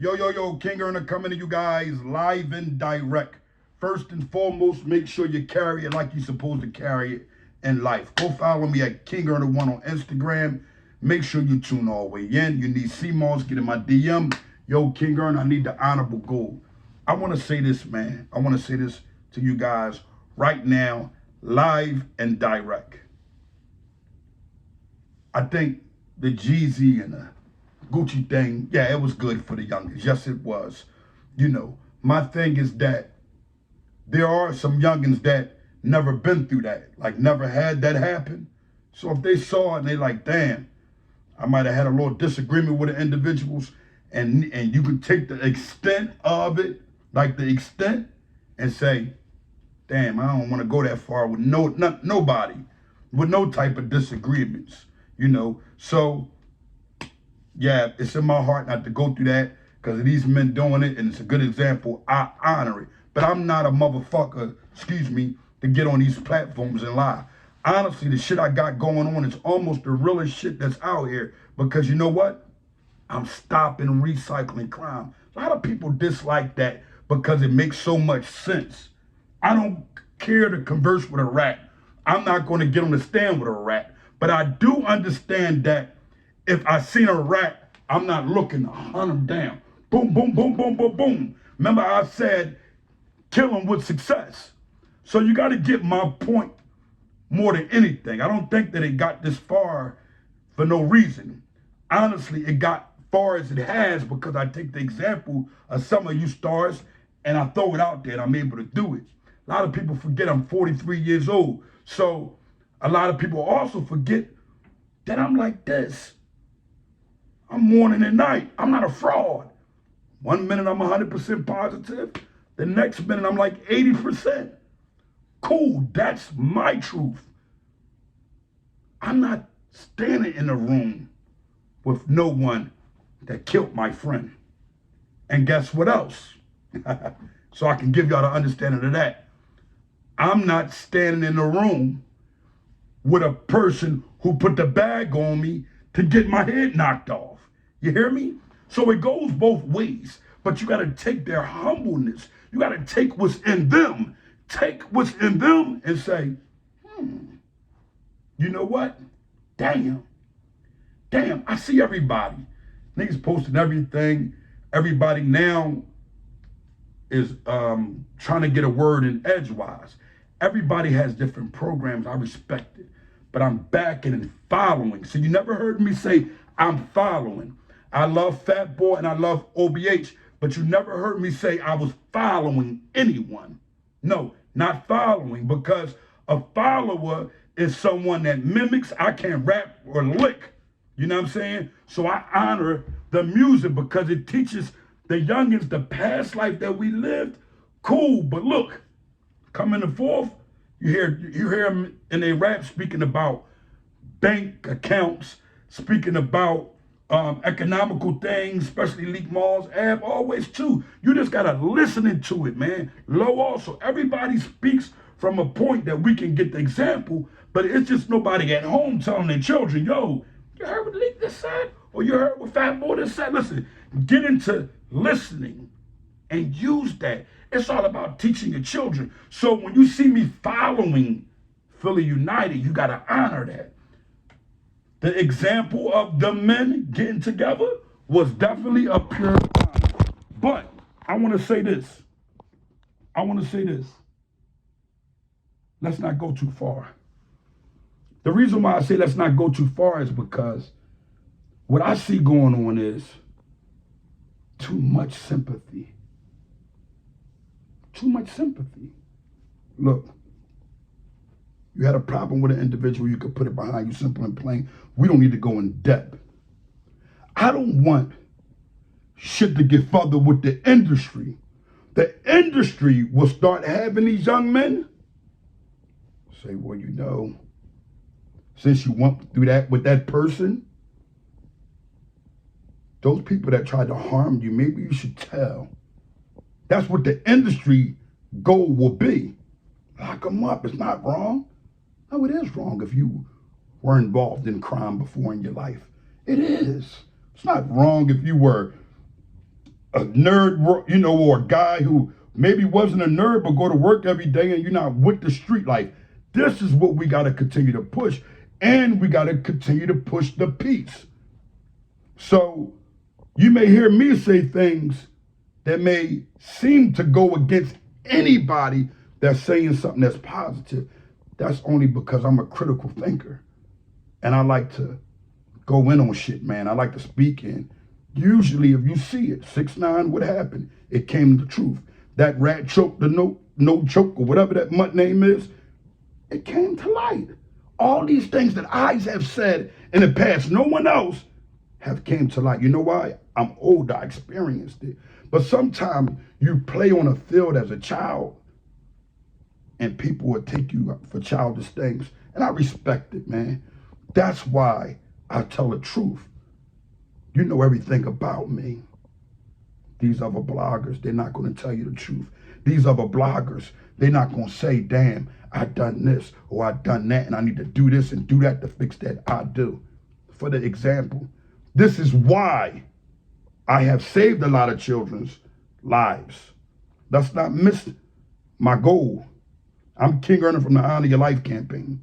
Yo, King Earner coming to you guys live and direct. First and foremost, make sure you carry it like you're supposed to carry it in life. Go follow me at King Earner1 on Instagram. Make sure you tune all the way in. You need CMOS, get in my DM. Yo, King Earner, I need the honorable gold. I want to say this, man. I want to say this to you guys right now, live and direct. I think the Jeezy and the Gucci thing, yeah, it was good for the youngins. Yes, it was. You know, my thing is that there are some youngins that never been through that, like never had that happen. So if they saw it and they like, damn, I might have had a little disagreement with the individuals, and you can take the extent of it, like the extent, and say, damn, I don't want to go that far with nobody, with no type of disagreements, you know. So yeah, it's in my heart not to go through that because of these men doing it, and it's a good example. I honor it. But I'm not a motherfucker, excuse me, to get on these platforms and lie. Honestly, the shit I got going on is almost the realest shit that's out here because you know what? I'm stopping recycling crime. A lot of people dislike that because it makes so much sense. I don't care to converse with a rat. I'm not going to get on the stand with a rat. But I do understand that if I seen a rat, I'm not looking to hunt him down. Boom, boom, boom, boom, boom, boom. Remember I said, kill him with success. So you got to get my point more than anything. I don't think that it got this far for no reason. Honestly, it got far as it has because I take the example of some of you stars and I throw it out there and I'm able to do it. A lot of people forget I'm 43 years old. So a lot of people also forget that I'm like this. I'm morning and night. I'm not a fraud. 1 minute I'm 100% positive. The next minute I'm like 80%. Cool, that's my truth. I'm not standing in a room with no one that killed my friend. And guess what else? So I can give y'all the understanding of that. I'm not standing in a room with a person who put the bag on me to get my head knocked off. You hear me? So it goes both ways, but you got to take their humbleness. You got to take what's in them. Take what's in them and say, you know what? Damn, I see everybody. Niggas posting everything. Everybody now is trying to get a word in edgewise. Everybody has different programs. I respect it. But I'm backing and following. So you never heard me say I'm following. I love Fat Boy and I love OBH, but you never heard me say I was following anyone. No, not following, because a follower is someone that mimics. I can't rap or lick. You know what I'm saying? So I honor the music because it teaches the youngins the past life that we lived. Cool, but look, coming the fourth, you hear them in their rap speaking about bank accounts, speaking about economical things, especially leak malls, ab always too. You just gotta listen to it, man. Low also. Everybody speaks from a point that we can get the example, but it's just nobody at home telling their children, yo, you heard what Leak this said? Or you heard what Fat Boy this said? Listen, get into listening and use that. It's all about teaching your children. So when you see me following Philly United, you gotta honor that. The example of the men getting together was definitely a pure honor. But I want to say this. Let's not go too far. The reason why I say let's not go too far is because what I see going on is too much sympathy. Too much sympathy. Look, you had a problem with an individual, you could put it behind you, simple and plain. We don't need to go in depth. I don't want shit to get further with the industry. The industry will start having these young men say, well, you know, since you went through that with that person, those people that tried to harm you, maybe you should tell. That's what the industry goal will be. Lock them up. It's not wrong. No, it is wrong if you were involved in crime before in your life. It is. It's not wrong if you were a nerd, you know, or a guy who maybe wasn't a nerd but go to work every day and you're not with the street life. This is what we got to continue to push. And we got to continue to push the peace. So you may hear me say things that may seem to go against anybody that's saying something that's positive. That's only because I'm a critical thinker. And I like to go in on shit, man. I like to speak in. Usually, if you see it, 6ix9ine, what happened? It came to the truth. That rat choke, the no choke, or whatever that mutt name is, it came to light. All these things that I have said in the past, no one else have came to light. You know why? I'm old, I experienced it. But sometimes you play on a field as a child and people will take you for childish things. And I respect it, man. That's why I tell the truth. You know everything about me. These other bloggers, they're not going to tell you the truth. These other bloggers, they're not going to say, damn, I done this or I done that and I need to do this and do that to fix that. I do. For the example, this is why I have saved a lot of children's lives. Let's not miss my goal. I'm King Earner from the Honor Your Life campaign.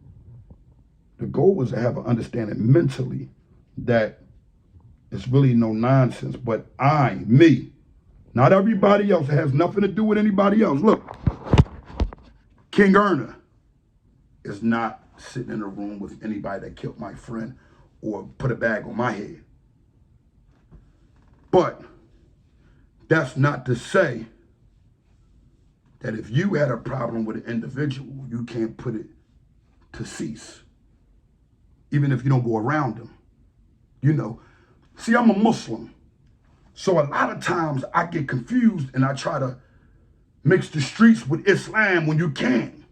The goal was to have an understanding mentally that it's really no nonsense, but me, not everybody else. It has nothing to do with anybody else. Look, King Earner is not sitting in a room with anybody that killed my friend or put a bag on my head. But that's not to say that if you had a problem with an individual, you can't put it to cease, even if you don't go around them. You know, see, I'm a Muslim. So a lot of times I get confused and I try to mix the streets with Islam when you can't.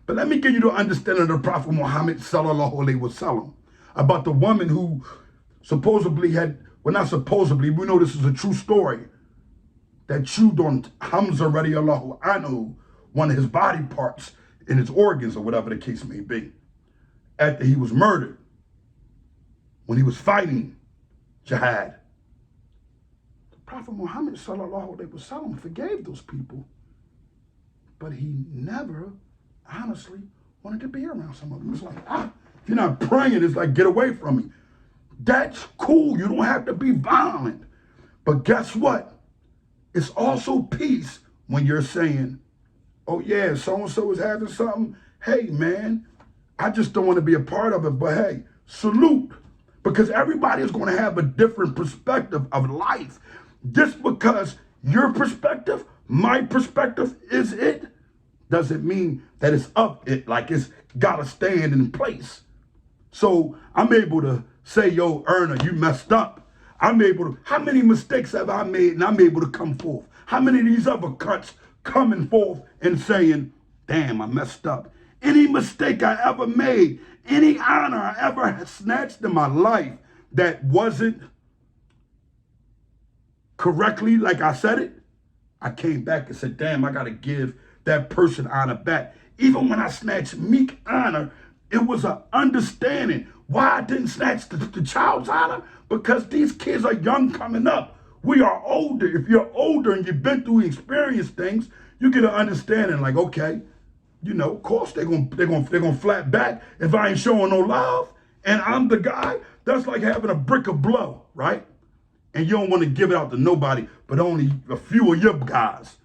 But let me give you the understanding of the Prophet Muhammad sallallahu alaihi wasallam about the woman who supposedly had, well, not supposedly, we know this is a true story, that chewed on Hamza radiallahu anhu, one of his body parts in his organs or whatever the case may be, after he was murdered when he was fighting jihad. The Prophet Muhammad sallallahu alaihi wasallam forgave those people, but he never honestly wanted to be around some of them. It's like, if you're not praying, it's like, get away from me. That's cool. You don't have to be violent. But guess what? It's also peace when you're saying, oh yeah, so-and-so is having something. Hey, man, I just don't want to be a part of it, but hey, salute. Because everybody is going to have a different perspective of life. Just because your perspective, my perspective is it, doesn't mean that it's up it, like it's got to stand in place. So I'm able to say, yo, Earner, you messed up. I'm able to, how many mistakes have I made and I'm able to come forth? How many of these other cunts coming forth and saying, damn, I messed up? Any mistake I ever made, any honor I ever snatched in my life that wasn't correctly like I said it, I came back and said, damn, I got to give that person honor back. Even when I snatched Meek honor, it was an understanding why I didn't snatch the child's honor, because these kids are young coming up. We are older. If you're older and you've been through experienced things, you get an understanding like, okay, you know, of course they're gonna flat back if I ain't showing no love and I'm the guy. That's like having a brick of blow, right? And you don't want to give it out to nobody, but only a few of your guys.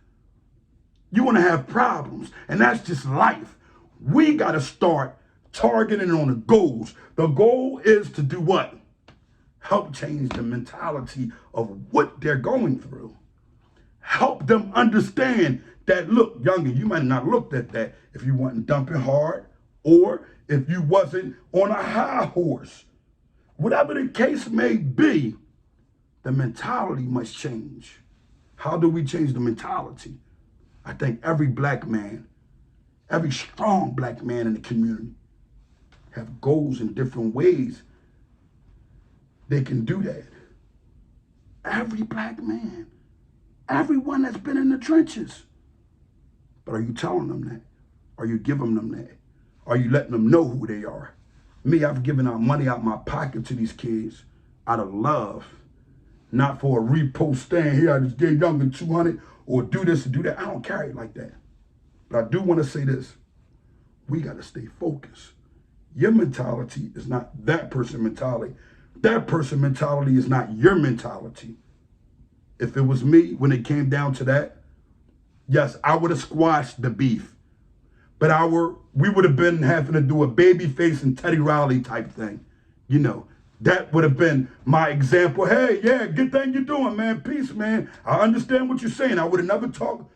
You want to have problems, and that's just life. We got to start targeting on the goals. The goal is to do what? Help change the mentality of what they're going through. Help them understand that, look, youngin, you might not looked at that if you wasn't dumping hard or if you wasn't on a high horse. Whatever the case may be, the mentality must change. How do we change the mentality? I think every black man, every strong black man in the community have goals in different ways they can do that. Every black man, everyone that's been in the trenches. But are you telling them that? Are you giving them that? Are you letting them know who they are? Me, I've given out money out my pocket to these kids out of love, not for a repost stand here. I just gave Youngin 200 or do this and do that. I don't carry it like that. But I do want to say this. We got to stay focused. Your mentality is not that person's mentality. That person's mentality is not your mentality. If it was me, when it came down to that, yes, I would have squashed the beef. But we would have been having to do a Babyface and Teddy Riley type thing. You know, that would have been my example. Hey, yeah, good thing you're doing, man. Peace, man. I understand what you're saying. I would have never talked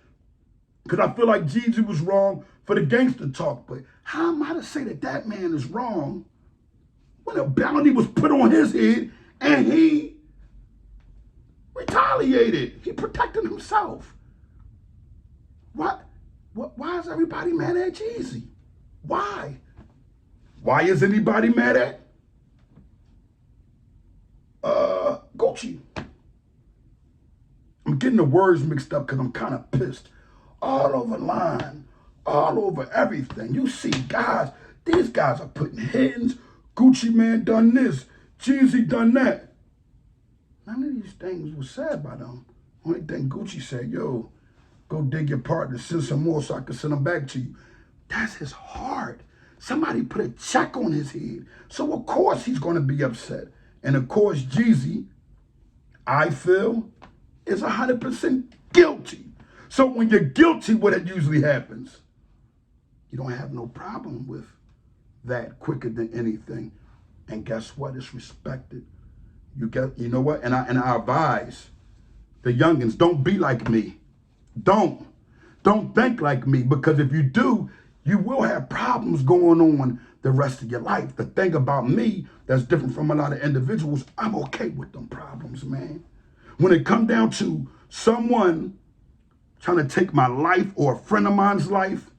because I feel like Jeezy was wrong for the gangster talk. But how am I to say that that man is wrong when a bounty was put on his head and he retaliated? He protected himself. What? Why is everybody mad at Jeezy? Why? Why is anybody mad at Gucci? I'm getting the words mixed up because I'm kind of pissed. All over line, all over everything. You see guys, these guys are putting hands. Gucci man done this. Jeezy done that. None of these things was said by them. Only thing Gucci said, yo, go dig your partner, send some more so I can send them back to you. That's his heart. Somebody put a check on his head. So of course he's going to be upset. And of course Jeezy, I feel, is 100% guilty. So when you're guilty, what it usually happens, you don't have no problem with that quicker than anything. And guess what? It's respected. You know what? And I advise the youngins, don't be like me. Don't think like me, because if you do, you will have problems going on the rest of your life. The thing about me that's different from a lot of individuals, I'm okay with them problems, man. When it come down to someone trying to take my life or a friend of mine's life,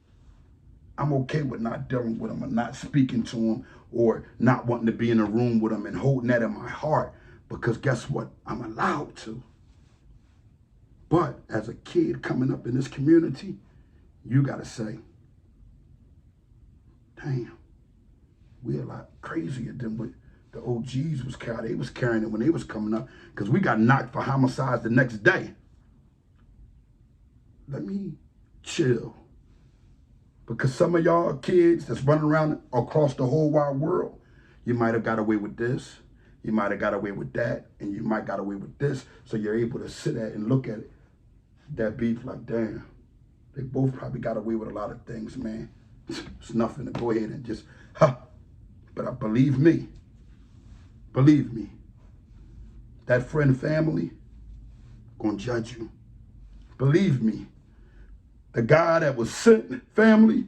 I'm okay with not dealing with them and not speaking to them or not wanting to be in a room with them and holding that in my heart, because guess what? I'm allowed to. But as a kid coming up in this community, you got to say, damn, we're a lot crazier than what the OGs was carrying. They was carrying it when they was coming up, because we got knocked for homicides the next day. Let me chill. Because some of y'all kids that's running around across the whole wide world, you might have got away with this, you might have got away with that, and you might got away with this. So you're able to sit at and look at it, that beef like, damn, they both probably got away with a lot of things, man. It's nothing to go ahead and just, But believe me, that friend family gonna judge you. Believe me, the guy that was sent family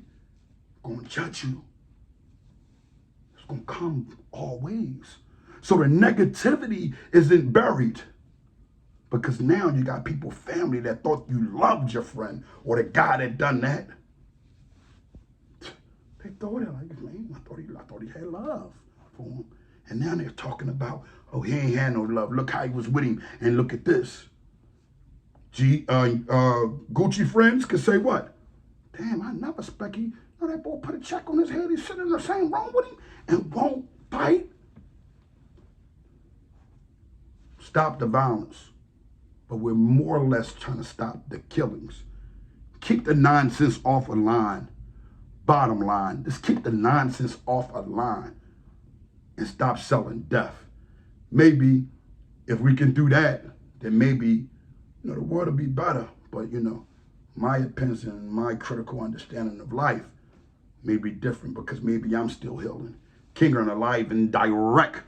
gonna judge you. It's gonna come always. So the negativity isn't buried, because now you got people, family, that thought you loved your friend or the guy that done that. They thought it like, man, I thought he had love for him. And now they're talking about, oh, he ain't had no love. Look how he was with him, and look at this. Gucci friends could say what? Damn, I never expect he, that boy put a check on his head. He's sitting in the same room with him and won't fight. Stop the violence. But we're more or less trying to stop the killings. Keep the nonsense off a line. Bottom line, just keep the nonsense off a line and stop selling death. Maybe if we can do that, then maybe, the world will be better. But, my opinion and my critical understanding of life may be different, because maybe I'm still healing. King and alive and direct.